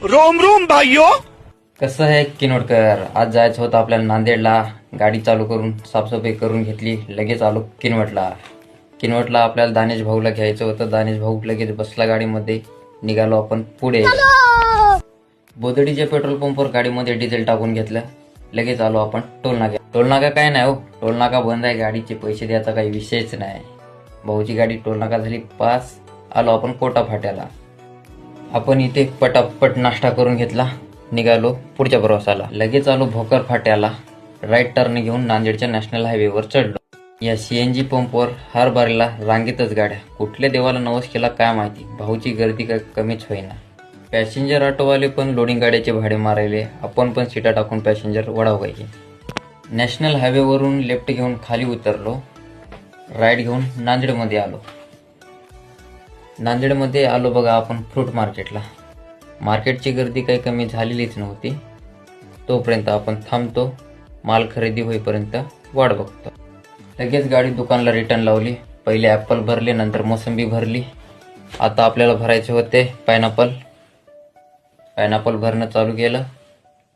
Rome Rome भाइयों. कसं आहे किनवटकर, आज जायचं होतं आपल्याला नांदेडला. गाडी चालू करून साफसफाई करून घेतली, लगेच आलो किनवटला. किनवटला आपल्याला दानेश भाऊला घ्यायचं होतं. दानेश भाऊ लगेच बसला गाडीमध्ये. निघालो आपण पुढे. बोदडीच्या पेट्रोल पंपवर गाडीमध्ये डिझेल टाकून घेतलं. लगेच आलो आपण टोलनाका. टोलनाका काय नाही हो, टोलनाका बंद आहे. गाडीचे पैसे द्यायचा काही विषयच नाही. भाऊची गाडी टोलनाका झाली पास. आलो आपण कोटा फाट्याला. आपण इथे पटापट नाश्ता करून घेतला. निघालो पुढच्या प्रवासाला. लगेच आलो भोकर फाट्याला. राईट टर्न घेऊन नांदेडच्या नॅशनल हायवेवर चढलो. या सीएनजी पंपवर हर बारीला रांगेतच गाड्या. कुठल्या देवाला नवस केला काय माहिती, भाऊची गर्दी काय कमीच होईना. पॅसेंजर ऑटोवाले पण लोडिंग गाड्याचे भाडे मारायले. आपण पण सीटा टाकून पॅसेंजर वडावायचे. नॅशनल हायवेवरून लेफ्ट घेऊन खाली उतरलो. राईट घेऊन नांदेडमध्ये आलो. नांदेडमध्ये आलो बघा आपण फ्रूट मार्केटला. मार्केटची गर्दी काही कमी झालेलीच नव्हती. तोपर्यंत आपण थांबतो. माल खरेदी होईपर्यंत वाट बघतो. लगेच गाडी दुकानला रिटर्न लावली. पहिले ॲपल भरले, नंतर मोसंबी भरली. आता आपल्याला भरायचे होते पायनॅपल. पायनॅपल भरणं चालू केलं.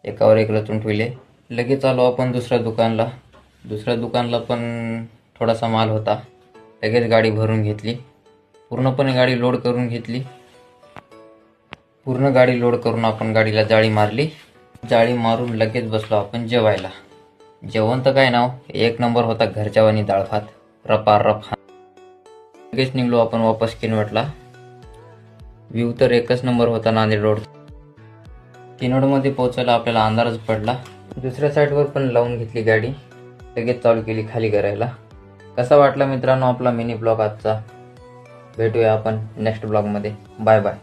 एकावर एक रचून ठेवले. लगेच आलो आपण दुसऱ्या दुकानला. दुसऱ्या दुकानला पण थोडासा माल होता. लगेच गाडी भरून घेतली. पूर्णपणे गाडी लोड करून घेतली. पूर्ण गाडी लोड करून आपण गाडीला जाळी मारली. जाळी मारून लगेच बसलो आपण जेवायला. जेवण तर काय नाव, एक नंबर होता. घरच्या वाणी डाळ भात, रपारप. लगेच निघलो आपण वापस किनवटला. व्ह्यू तर एकच नंबर होता नांदेड रोड. किनवटमध्ये पोहोचायला आपल्याला अंधारच पडला. दुसऱ्या साईडवर पण लावून घेतली गाडी. लगेच चालू केली खाली करायला. कसा वाटला मित्रांनो आपला मिनी ब्लॉग आजचा. भेटूया आपण नेक्स्ट ब्लॉगमध्ये. Bye bye.